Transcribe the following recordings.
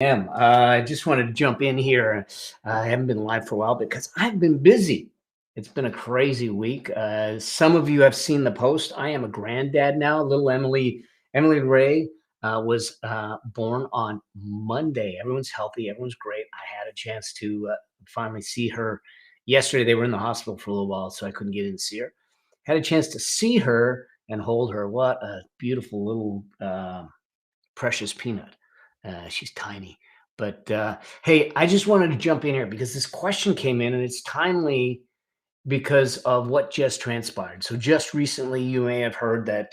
I just wanted to jump in here. I haven't been live for a while because I've been busy. It's been a crazy week. Some of you have seen the post. I am a granddad now. Little Emily Ray was born on Monday. Everyone's healthy. Everyone's great. I had a chance to finally see her yesterday. They were in the hospital for a little while, so I couldn't get in to see her. Had a chance to see her and hold her. What a beautiful little precious peanut. She's tiny. But hey, I just wanted to jump in here because this question came in and it's timely because of what just transpired. So, just recently, you may have heard that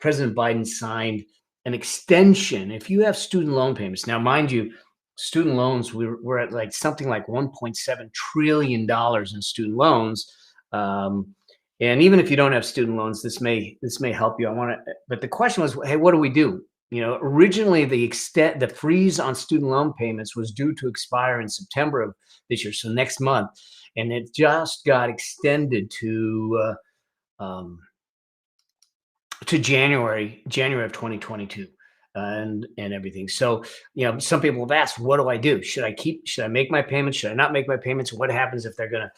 President Biden signed an extension. If you have student loan payments, now, mind you, student loans, we're at like something like $1.7 trillion in student loans. And even if you don't have student loans, this may help you. But the question was, hey, what do we do? Originally the freeze on student loan payments was due to expire in September of this year, so next month, and it just got extended to January of 2022, and everything. So, some people have asked, what do I do? Should I make my payments? Should I not make my payments? What happens if they're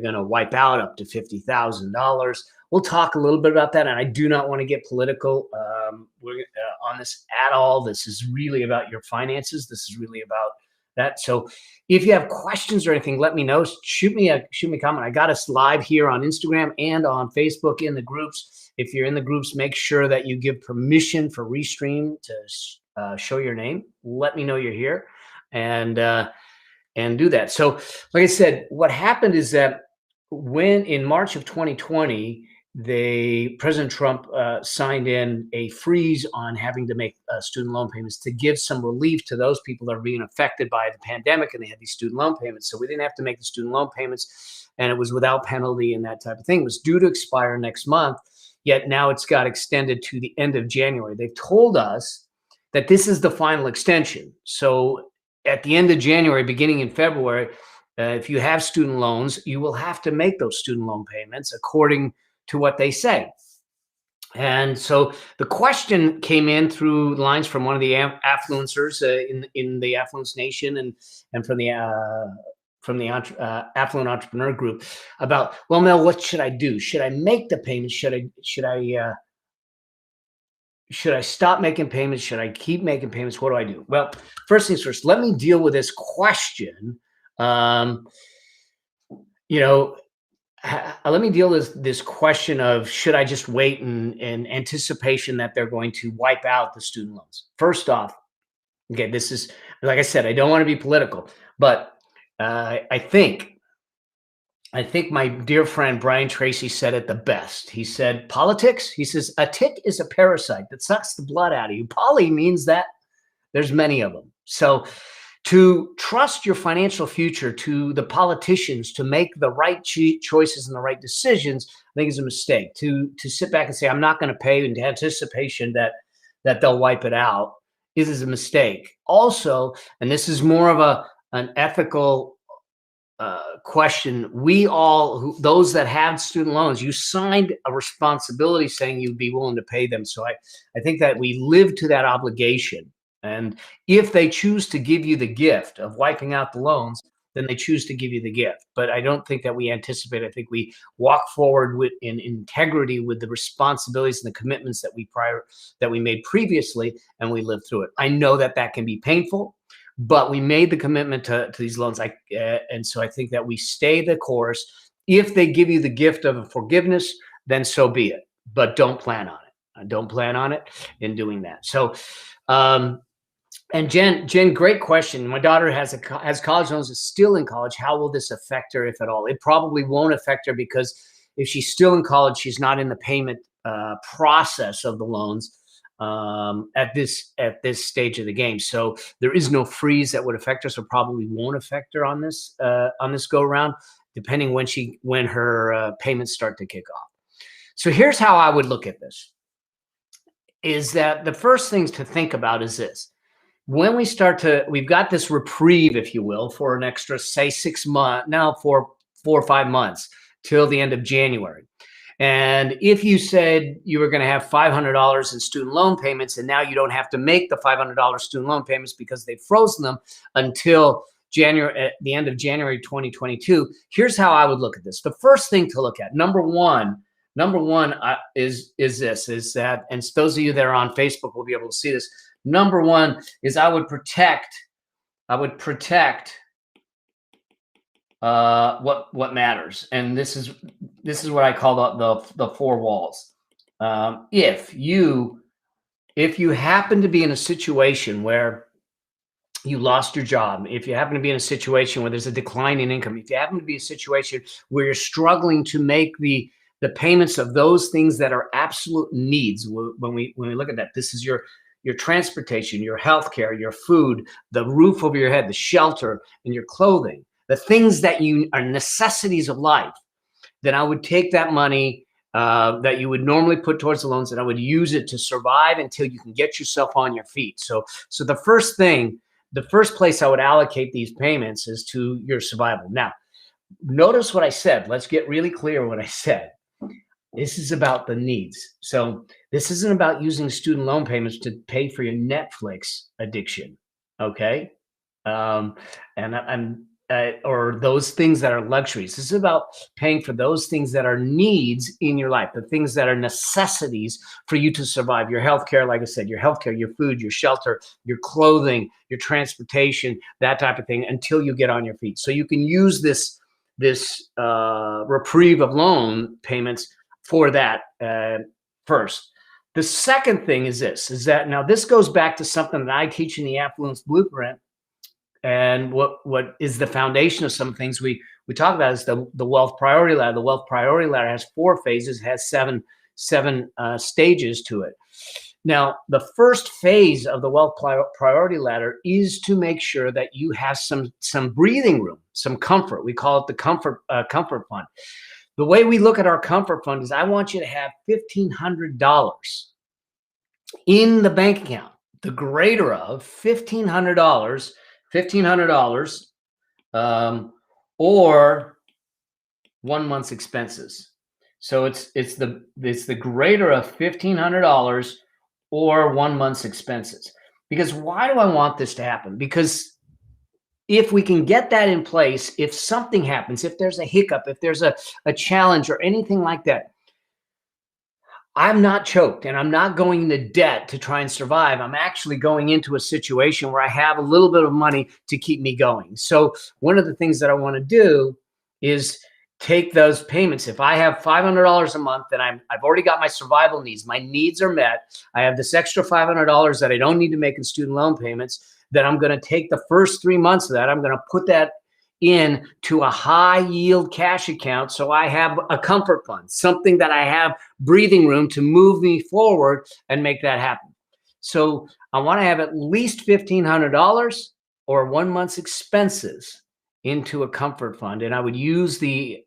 gonna wipe out up to $50,000? We'll talk a little bit about that, and I do not want to get political on this at all. This is really about your finances. This is really about that. So, if you have questions or anything, let me know. Shoot me a comment. I got us live here on Instagram and on Facebook in the groups. If you're in the groups, make sure that you give permission for Restream to show your name. Let me know you're here, and do that. So, like I said, what happened is that when in March of 2020, President Trump signed in a freeze on having to make student loan payments to give some relief to those people that are being affected by the pandemic, and they had these student loan payments. So we didn't have to make the student loan payments, and it was without penalty and that type of thing. It was due to expire next month, yet now it's got extended to the end of January. They've told us that this is the final extension. So at the end of January, beginning in February, if you have student loans, you will have to make those student loan payments according to what they say. And so the question came in through lines from one of the affluencers in the Affluence Nation and from the Affluent Entrepreneur Group about, well, Mel, what should I do? Should I make the payments? Should I stop making payments? Should I keep making payments? What do I do? Well, first things first, let me deal with this question. Let me deal with this question of, should I just wait in anticipation that they're going to wipe out the student loans? First off, okay, this is, like I said, I don't want to be political, but I think my dear friend Brian Tracy said it the best. He said, politics, he says, a tick is a parasite that sucks the blood out of you. Poly means that there's many of them. So to trust your financial future to the politicians to make the right choices and the right decisions, I think is a mistake. To sit back and say, I'm not going to pay in anticipation that they'll wipe it out is a mistake. Also, and this is more of an ethical question, those that had student loans, you signed a responsibility saying you'd be willing to pay them. So I think that we live to that obligation. And if they choose to give you the gift of wiping out the loans, then they choose to give you the gift. But I don't think that we anticipate. I think we walk forward in integrity with the responsibilities and the commitments that we made previously, and we live through it. I know that can be painful, but we made the commitment to these loans. And so I think that we stay the course. If they give you the gift of forgiveness, then so be it. But don't plan on it. Don't plan on it in doing that. So, and Jen, great question. My daughter has college loans, is still in college. How will this affect her, if at all? It probably won't affect her, because if she's still in college, she's not in the payment process of the loans at this stage of the game. So there is no freeze that would affect her. So probably won't affect her on this go around, depending when her payments start to kick off. So here's how I would look at this: is that the first things to think about is this. When we've got this reprieve, if you will, for an extra, say, 6 months, now for 4 or 5 months till the end of January. And if you said you were going to have $500 in student loan payments, and now you don't have to make the $500 student loan payments because they've frozen them until January, at the end of January 2022, here's how I would look at this. The first thing to look at, number one is that, and those of you that are on Facebook will be able to see this. Number one is I would protect what matters, and this is what I call the four walls. If you happen to be in a situation where you lost your job, if you happen to be in a situation where there's a decline in income, if you happen to be in a situation where you're struggling to make the payments of those things that are absolute needs, when we look at that, this is your transportation, your healthcare, your food, the roof over your head, the shelter, and your clothing, the things that are necessities of life, then I would take that money that you would normally put towards the loans, and I would use it to survive until you can get yourself on your feet. So the first place I would allocate these payments is to your survival. Now, notice what I said. Let's get really clear what I said. This is about the needs. So this isn't about using student loan payments to pay for your Netflix addiction, okay? Or those things that are luxuries. This is about paying for those things that are needs in your life, the things that are necessities for you to survive. Your healthcare, like I said, your healthcare, your food, your shelter, your clothing, your transportation, that type of thing, until you get on your feet. So you can use this reprieve of loan payments for that first. The second thing is that now this goes back to something that I teach in the Affluence Blueprint. And what is the foundation of some things we talk about is the wealth priority ladder. The wealth priority ladder has 4 phases, has seven stages to it. Now, the first phase of the wealth priority ladder is to make sure that you have some breathing room, some comfort. We call it the comfort fund. The way we look at our comfort fund is I want you to have $1,500 in the bank account, the greater of $1,500, or 1 month's expenses. So it's the greater of $1,500 or 1 month's expenses. Because why do I want this to happen? Because if we can get that in place, if something happens, if there's a hiccup, if there's a challenge or anything like that, I'm not choked and I'm not going into debt to try and survive. I'm actually going into a situation where I have a little bit of money to keep me going. So one of the things that I want to do is take those payments. If I have $500 a month, then I've already got my survival needs. My needs are met. I have this extra $500 that I don't need to make in student loan payments. Then I'm going to take the first 3 months of that. I'm going to put that in to a high yield cash account. So I have a comfort fund, something that I have breathing room to move me forward and make that happen. So I want to have at least $1,500 or 1 month's expenses into a comfort fund. And I would use the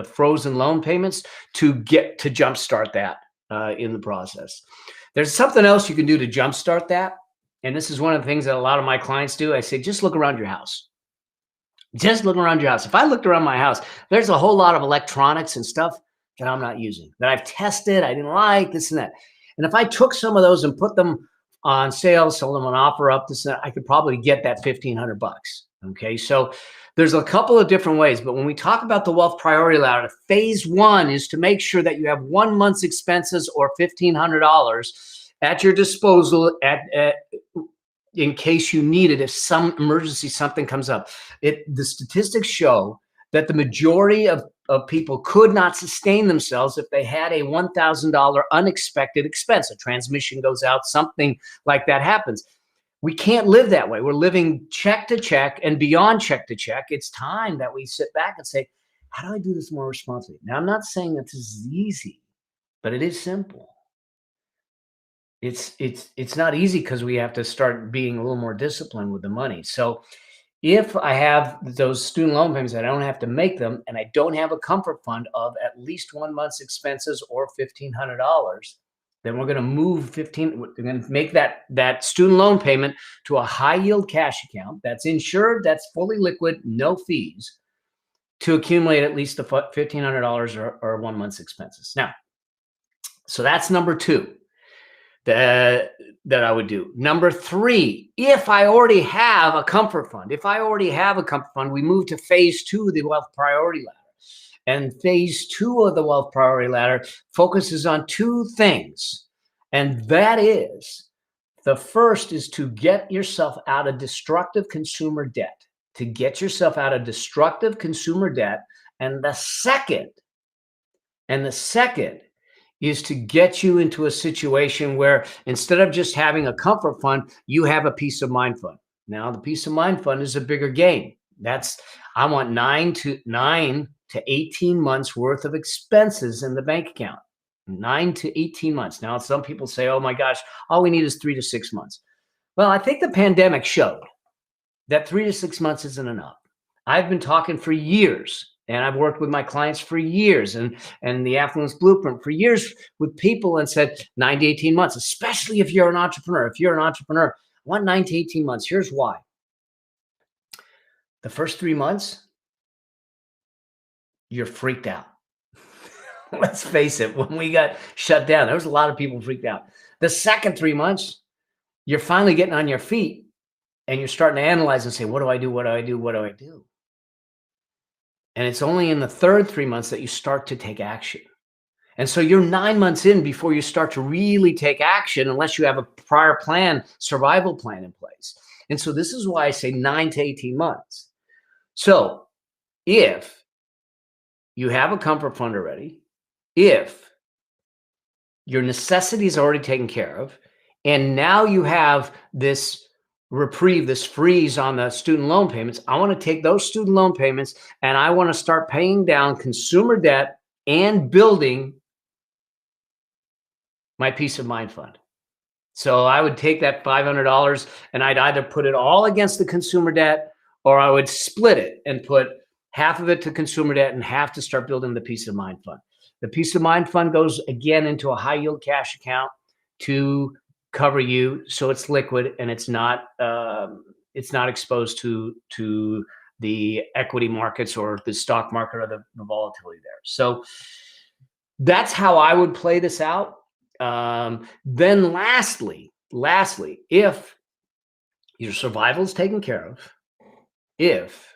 frozen loan payments to jumpstart that in the process. There's something else you can do to jumpstart that. And this is one of the things that a lot of my clients do. I say, just look around your house. Just look around your house. If I looked around my house, there's a whole lot of electronics and stuff that I'm not using, that I've tested, I didn't like, this and that. And if I took some of those and put them on sale, sold them on offer up, this and that, I could probably get that $1,500 bucks. Okay, so there's a couple of different ways, but when we talk about the wealth priority ladder, phase 1 is to make sure that you have 1 month's expenses or $1,500 at your disposal in case you need it, if some emergency, something comes up. The statistics show that the majority of people could not sustain themselves if they had a $1,000 unexpected expense. A transmission goes out, something like that happens. We can't live that way. We're living check to check and beyond check to check. It's time that we sit back and say, how do I do this more responsibly? Now, I'm not saying that this is easy, but it is simple. It's not easy because we have to start being a little more disciplined with the money. So if I have those student loan payments, I don't have to make them, and I don't have a comfort fund of at least 1 month's expenses or $1,500, then we're going to make that student loan payment to a high yield cash account that's insured, that's fully liquid, no fees, to accumulate at least the $1,500 or 1 month's expenses. Now, so that's number 2 that I would do. Number 3, if I already have a comfort fund, we move to phase 2 of the wealth priority ladder. And phase 2 of the wealth priority ladder focuses on 2 things. And that is, the first is to get yourself out of destructive consumer debt. And the second is to get you into a situation where instead of just having a comfort fund, you have a peace of mind fund. Now, the peace of mind fund is a bigger game. I want 9 to 18 months worth of expenses in the bank account. 9 to 18 months. Now, some people say, oh my gosh, all we need is 3 to 6 months. Well, I think the pandemic showed that 3 to 6 months isn't enough. I've been talking for years, and I've worked with my clients for years, and the Affluence Blueprint for years with people, and said 9 to 18 months, especially if you're an entrepreneur. I want 9 to 18 months. Here's why. The first 3 months, you're freaked out. Let's face it, when we got shut down, there was a lot of people freaked out. The second 3 months, you're finally getting on your feet, and you're starting to analyze and say, what do I do? What do I do? What do I do? And it's only in the third 3 months that you start to take action. And so you're 9 months in before you start to really take action, unless you have a prior plan, survival plan in place. And so this is why I say 9 to 18 months. So if you have a comfort fund already, if your necessities are already taken care of, and now you have this reprieve, this freeze on the student loan payments, I want to take those student loan payments and I want to start paying down consumer debt and building my peace of mind fund. So I would take that $500 and I'd either put it all against the consumer debt, or I would split it and put half of it to consumer debt and half to start building the peace of mind fund. The peace of mind fund goes again into a high yield cash account to cover you, so it's liquid and it's not exposed to the equity markets or the stock market or the volatility there. So that's how I would play this out. Then lastly, if your survival is taken care of, if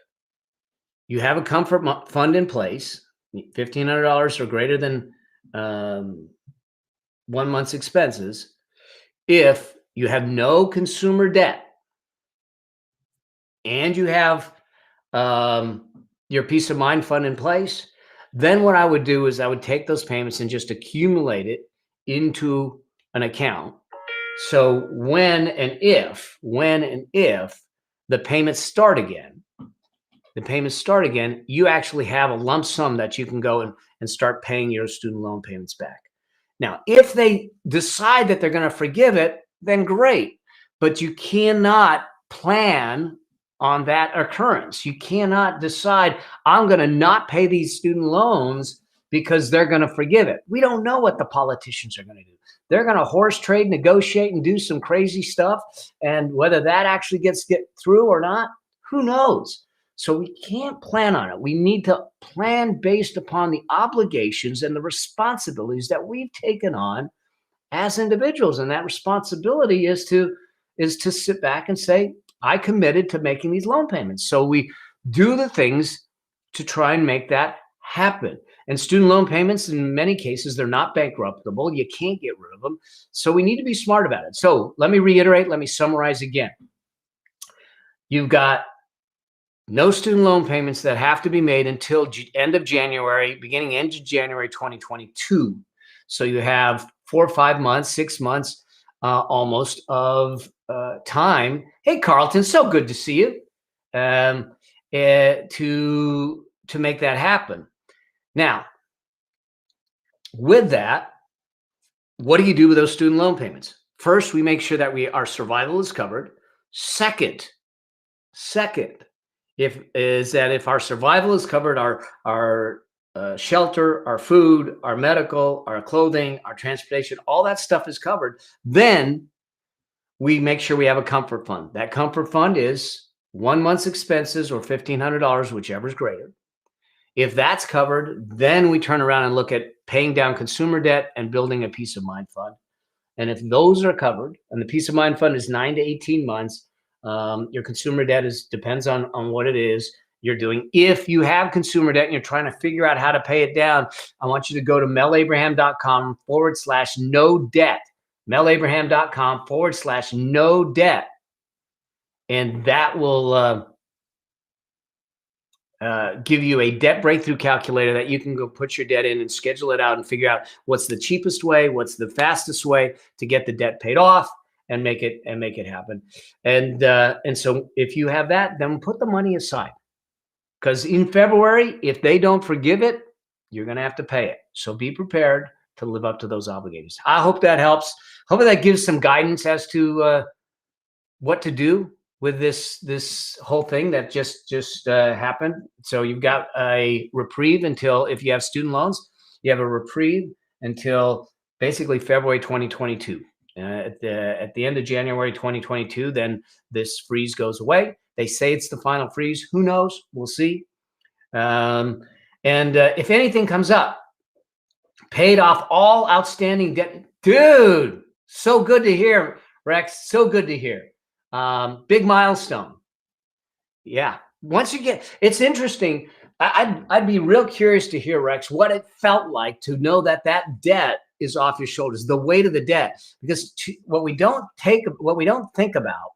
you have a comfort fund in place, $1,500 or greater than 1 month's expenses, if you have no consumer debt and you have your peace of mind fund in place, then what I would do is I would take those payments and just accumulate it into an account. So when and if the payments start again, you actually have a lump sum that you can go and start paying your student loan payments back. Now, if they decide that they're going to forgive it, then great. But you cannot plan on that occurrence. You cannot decide, I'm going to not pay these student loans because they're going to forgive it. We don't know what the politicians are going to do. They're going to horse trade, negotiate, and do some crazy stuff. And whether that actually get through or not, who knows? So we can't plan on it. We need to plan based upon the obligations and the responsibilities that we've taken on as individuals. And that responsibility is to sit back and say, I committed to making these loan payments. So we do the things to try and make that happen. And student loan payments, in many cases, they're not bankruptable. You can't get rid of them. So we need to be smart about it. So let me reiterate. Let me summarize again. You've got no student loan payments that have to be made until end of January 2022. So you have 4 or 5 months, 6 months almost of time. Hey, Carlton, so good to see you, to make that happen. Now, with that, what do you do with those student loan payments? First, we make sure that our survival is covered. Second, if our survival is covered, our shelter, our food, our medical, our clothing, our transportation, all that stuff is covered, then we make sure we have a comfort fund. That comfort fund is 1 month's expenses or $1,500, whichever is greater. If that's covered, then we turn around and look at paying down consumer debt and building a peace of mind fund. And if those are covered, and the peace of mind fund is 9 to 18 months, your consumer debt depends on what it is you're doing. If you have consumer debt and you're trying to figure out how to pay it down, I want you to go to melabraham.com/no debt, melabraham.com/no debt. And that will give you a debt breakthrough calculator that you can go put your debt in and schedule it out and figure out what's the cheapest way, what's the fastest way to get the debt paid off and make it happen. And so if you have that, then put the money aside, because in February, if they don't forgive it, you're going to have to pay it. So be prepared to live up to those obligations. I hope that helps. Hopefully that gives some guidance as to what to do with this whole thing that just happened. So you've got a reprieve until, if you have student loans, you have a reprieve until basically February 2022. At the end of January 2022, then this freeze goes away. They say it's the final freeze. Who knows? We'll see. And if anything comes up, paid off all outstanding debt. Dude, so good to hear, Rex. So good to hear. Big milestone. Yeah. Once you get, it's interesting. I'd be real curious to hear, Rex, what it felt like to know that that debt is off your shoulders, the weight of the debt. Because what we don't think about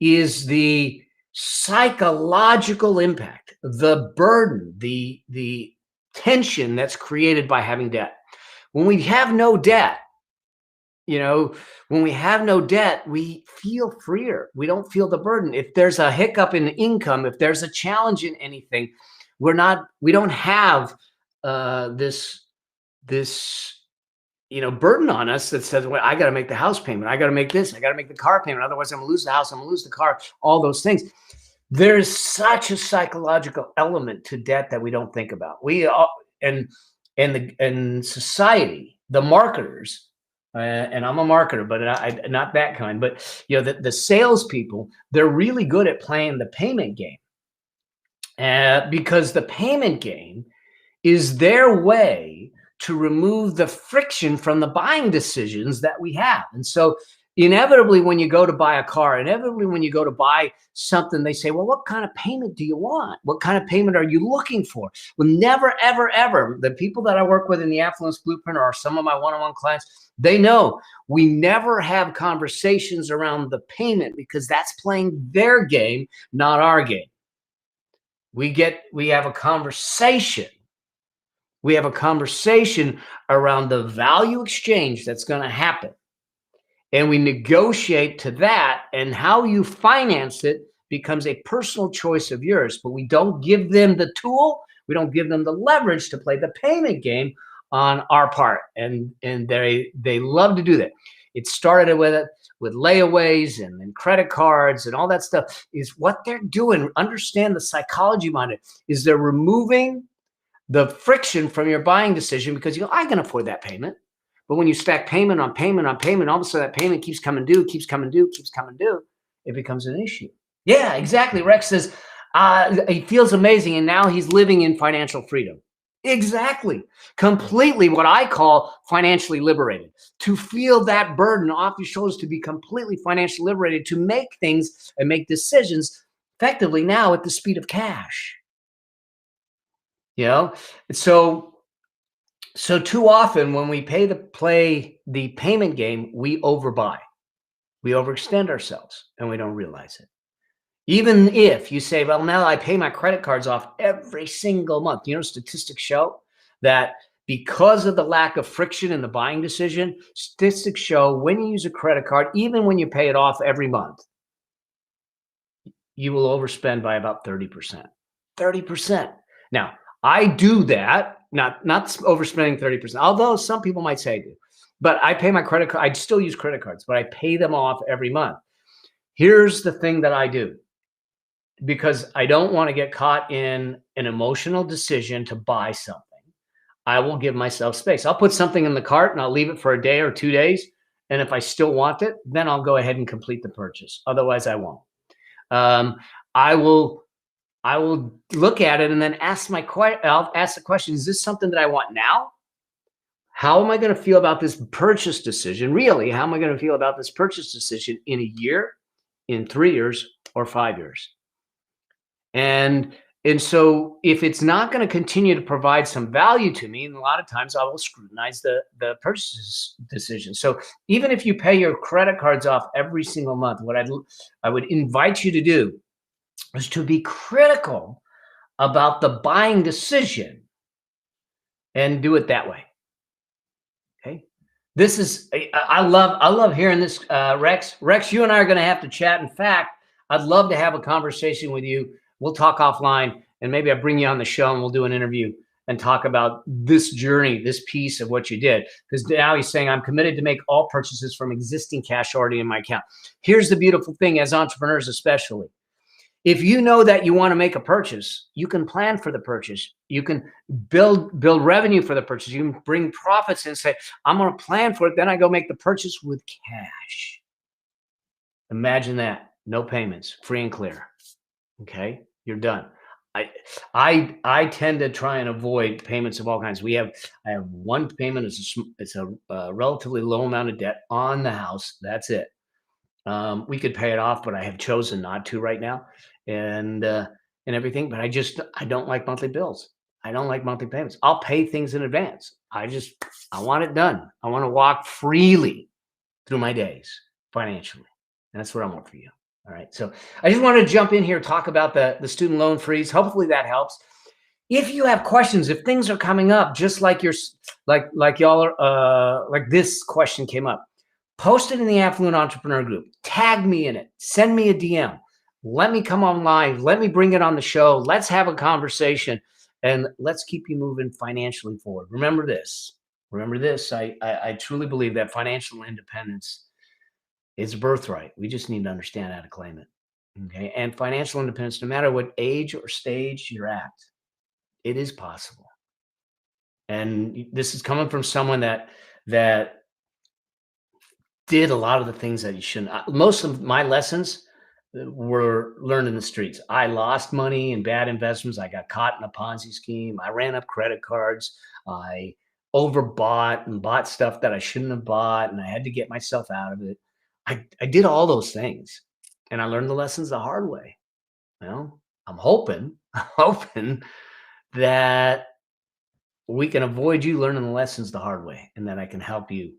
is the psychological impact, the burden, the tension that's created by having debt. When we have no debt, when we have no debt, we feel freer. We don't feel the burden. If there's a hiccup in income, if there's a challenge in anything, we don't have this burden on us that says, well, I got to make the house payment. I got to make this. I got to make the car payment. Otherwise I'm going to lose the house. I'm going to lose the car, all those things. There's such a psychological element to debt that we don't think about. We all, and society, the marketers, and I'm a marketer, but not that kind. But the salespeople, they're really good at playing the payment game, because the payment game is their way to remove the friction from the buying decisions that we have. And so inevitably, when you go to buy a car, inevitably when you go to buy something, they say, well, what kind of payment do you want? What kind of payment are you looking for? Well, never, ever, ever. The people that I work with in the Affluence Blueprint or some of my one-on-one clients, they know we never have conversations around the payment, because that's playing their game, not our game. We have a conversation. We have a conversation around the value exchange that's going to happen. And we negotiate to that, and how you finance it becomes a personal choice of yours. But we don't give them the tool. We don't give them the leverage to play the payment game on our part. And they love to do that. It started with layaways and credit cards and all that stuff. Is what they're doing. Understand the psychology behind it. Is they're removing the friction from your buying decision, because I can afford that payment. But when you stack payment on payment on payment, all of a sudden that payment keeps coming due, keeps coming due, keeps coming due. It becomes an issue. Yeah, exactly. Rex says he feels amazing, and now he's living in financial freedom. Exactly. Completely what I call financially liberated. To feel that burden off your shoulders, to be completely financially liberated, to make things and make decisions effectively now at the speed of cash. So too often when we play the payment game, we overbuy. We overextend ourselves and we don't realize it. Even if you say, well, now I pay my credit cards off every single month. Statistics show that because of the lack of friction in the buying decision, statistics show when you use a credit card, even when you pay it off every month, you will overspend by about 30%. 30%. Now, I do that, not overspending 30%, although some people might say I do. But I pay my credit card. I still use credit cards, but I pay them off every month. Here's the thing that I do, because I don't want to get caught in an emotional decision to buy something. I will give myself space. I'll put something in the cart and I'll leave it for a day or 2 days. And if I still want it, then I'll go ahead and complete the purchase. Otherwise, I won't. I will I will look at it and then I'll ask the question, is this something that I want now? How am I going to feel about this purchase decision? Really, how am I going to feel about this purchase decision in a year, in 3 years, or 5 years? And so if it's not going to continue to provide some value to me, and a lot of times I will scrutinize the purchase decision. So even if you pay your credit cards off every single month, what I would invite you to do is to be critical about the buying decision and do it that way. Okay. This is I love hearing this, Rex. Rex, you and I are going to have to chat. In fact, I'd love to have a conversation with you. We'll talk offline, and maybe I bring you on the show and we'll do an interview and talk about this journey, this piece of what you did. Because now he's saying, I'm committed to make all purchases from existing cash already in my account. Here's the beautiful thing, as entrepreneurs especially. If you know that you want to make a purchase, you can plan for the purchase. You can build revenue for the purchase. You can bring profits and say, I'm going to plan for it. Then I go make the purchase with cash. Imagine that. No payments, free and clear. Okay, you're done. I tend to try and avoid payments of all kinds. I have one payment. It's a relatively low amount of debt on the house. That's it. We could pay it off, but I have chosen not to right now, and everything. But I don't like monthly bills. I don't like monthly payments. I'll pay things in advance. I want it done. I want to walk freely through my days financially, and that's what I want for you. All right. So I just wanted to jump in here, talk about the student loan freeze. Hopefully that helps. If you have questions, if things are coming up, just like y'all are, like this question came up, post it in the Affluent Entrepreneur group. Tag me in it. Send me a DM. Let me come on live. Let me bring it on the show. Let's have a conversation, and let's keep you moving financially forward. Remember this. I truly believe that financial independence is a birthright. We just need to understand how to claim it. Okay. And financial independence, no matter what age or stage you're at, it is possible. And this is coming from someone that did a lot of the things that you shouldn't. Most of my lessons were learned in the streets. I lost money in bad investments. I got caught in a Ponzi scheme. I ran up credit cards. I overbought and bought stuff that I shouldn't have bought, and I had to get myself out of it. I did all those things, and I learned the lessons the hard way. Well, I'm hoping that we can avoid you learning the lessons the hard way, and that I can help you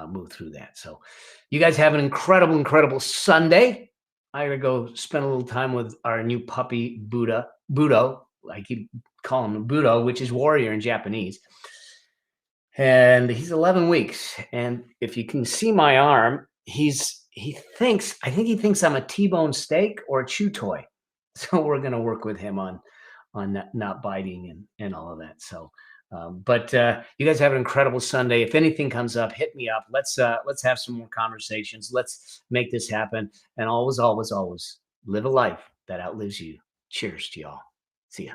move through that. So you guys have an incredible Sunday. I gotta go spend a little time with our new puppy, Budo. I keep calling him Budo, which is warrior in Japanese. And he's 11 weeks. And if you can see my arm, I think he thinks I'm a T-bone steak or a chew toy. So we're going to work with him on not biting and all of that. So, but you guys have an incredible Sunday. If anything comes up, hit me up. Let's have some more conversations. Let's make this happen. And always live a life that outlives you. Cheers to y'all. See ya.